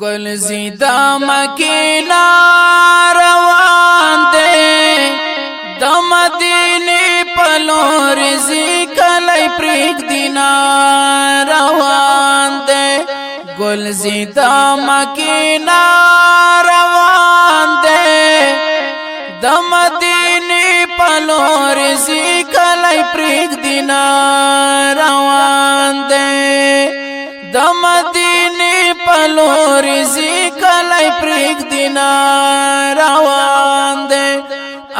گلزیدا مکینا روان دے د مدینه پلور زیکلی پریک دینا روان دے گلزیدا مکینا روان دے د مدینه پلور زیکلی پریک دینا روان دے د مدینه پلور زیکلی پریک دینا روان دے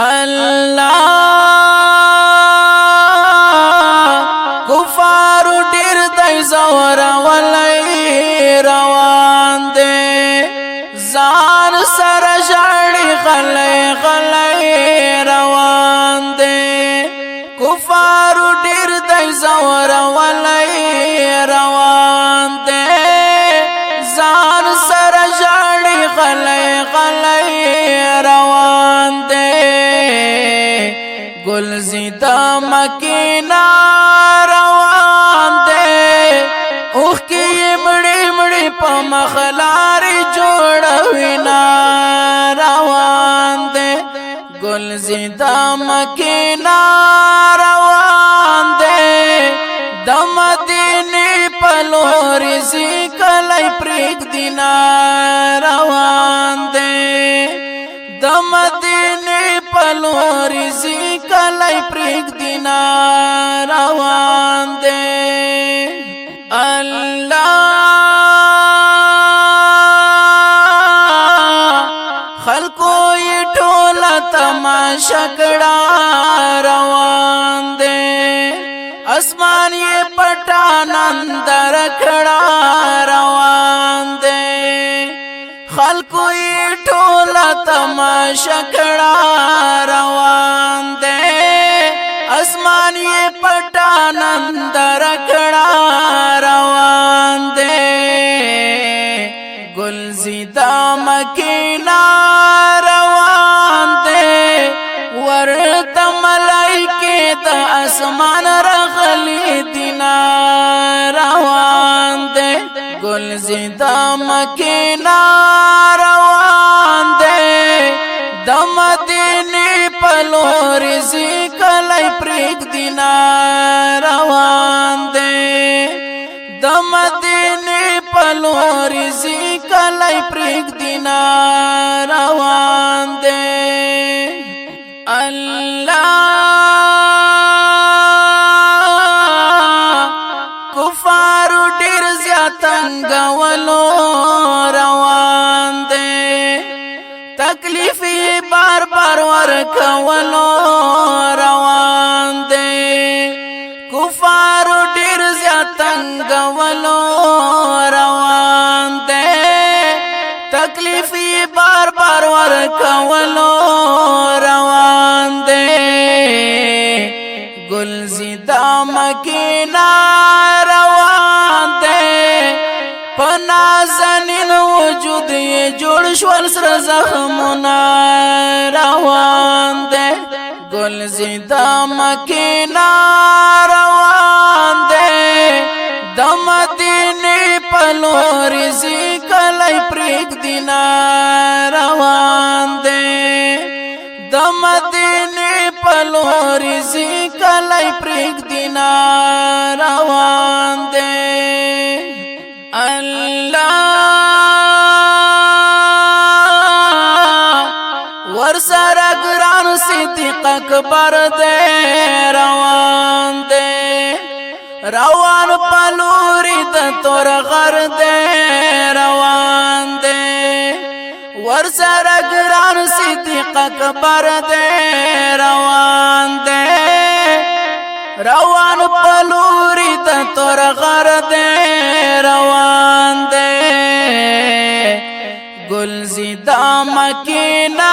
اللہ کفار ډیر دی زور ولی روان دے ځان سره ژاړي غلی غلی روان دے کفار ډیر دی زور ولی روان دے ځان سره ژاړي غلی غلی روان دے گلزیدا مکینا روان دے اوخ کی مڑی مڑی پا مخلاری جوڑوینا روان دے گلزیدا مکینا روان دے د مدینه پلور زیکلی پریک دینا روان دے د مدینه پلور زیکلی پریک دینا روان دے اللہ خلقو یہ ٹولا تماشا کڑا روان دے اسمان یہ پٹان اندر کھڑا روان دے خلقو یہ ٹولا تماشا کھڑا روان دے اسمان یہ پٹان اندر کھڑا روان دے گلزیدا مکینا روان دے ورت ملائکے دا اسمان رغلی دینا روان دے گلزیدا مکینا روان دے د مدینه پلور زیکلی پریک دینا روان دے د مدینه پلور زیکلی پریک دینا روان دے اللہ کفار ډیر زیاتنګولو روان دے تکلیفی بار بار ورکولو روان دے کفار ډیر زیاتنګولو روان دے تکلیفی بار بار ورکولو روان دے گلزیدا مکینا روان دے پنازنین وجود یہ جوڑ شوال سر زخمنا روان دے گلزیدا مکینا روان دے د مدینه پلور زیکلی پریک دینا روان دے د مدینه پلور زیکلی پریک دینا روان دے اللہ ورسر گران صدیق اکبر دے روان دے روان پلوری د تور غر دے روان دے ورسر گران صدیق اکبر دے روان دے روان پلوری د تور غر دے روان دے گلزیدا مکینا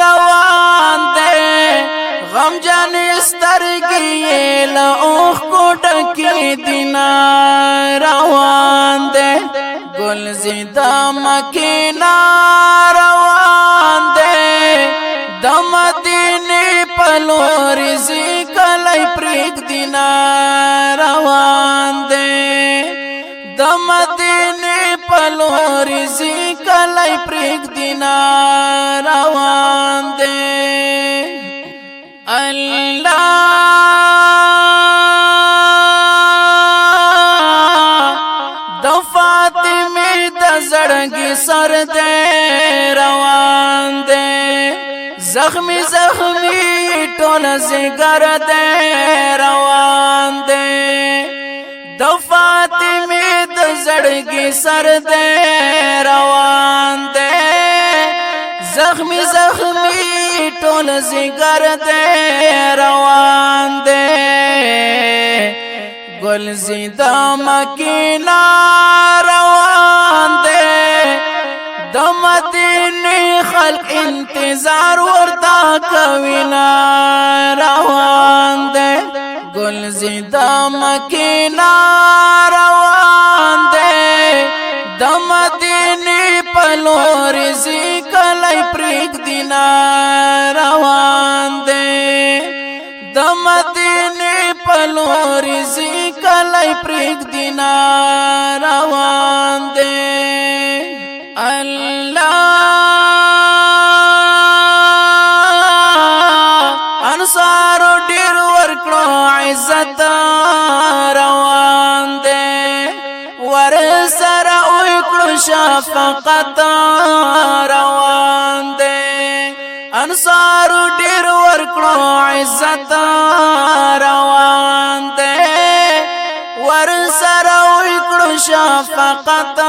روان دے غم جان سترگی لوخ کو ڈکی دینا روان دے گلزیدا مکینا روان دے د مدینه پلور زیکلی پریک دینا روان دے د مدینه پلور رزي کلی پریک دینا روان دے اللہ د فاطمه د زړګي سر دے روان دے زخمی زخمی ټول زګر دے روان دے د فاطمه د زړګي سر دے روان دے زخمی زخمی ټول زګر دے روان دے گل زیدہ مکینا روان دے د مدینه خلق انتظار ورتا کوینا روان دے گل زیدہ مکینا روان دے د مدینه پلور زی کلی پریک دینا روان دے د مدینه پلور زی کلی پریک دینا روان دے اللہ انصارو ډیر ورکړو عزت روان دے ور سره وکړو شفقت روان دے انصارو ډیر ورکړو عزت روان دے ور سره وکړو شفقت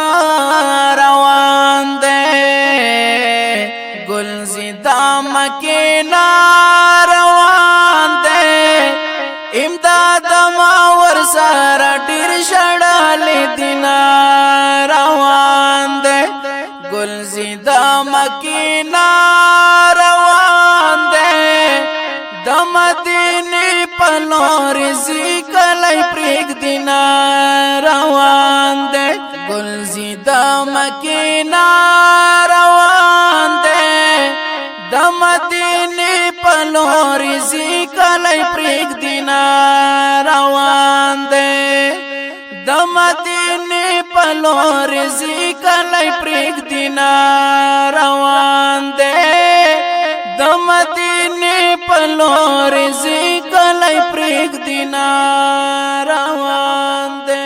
روان دے گل زیدہ مکینا روان دے امداد ما ور سره ډیر شړلې دینا روان دے گل زیدہ مکینا روان دے د مدینه پلور زی کلی پریک دینا روان دے گل زیدہ مکینا روان دے د مدینه پلور زی کلی پریک دینا روان دے د مدینه پلور زی کلی پریک دینا روان دے د مدینه پلور زی کلی پریک دینا روان دے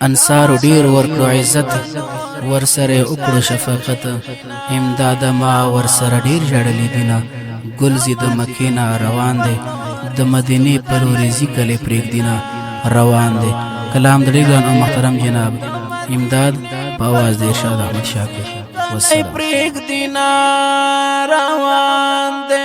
انصار ډیر ورکړو عزت ور سره وکړو شفقت امداد ما ور سره ډیر جړلې دینا ګل زید مکینا روان دے د مدینه پلورزی کلی پریک دینا روان دے کلام دړیګان او محترم جناب امداد په आवाज د ارشاد احمد شاکر پریک دینا روان دے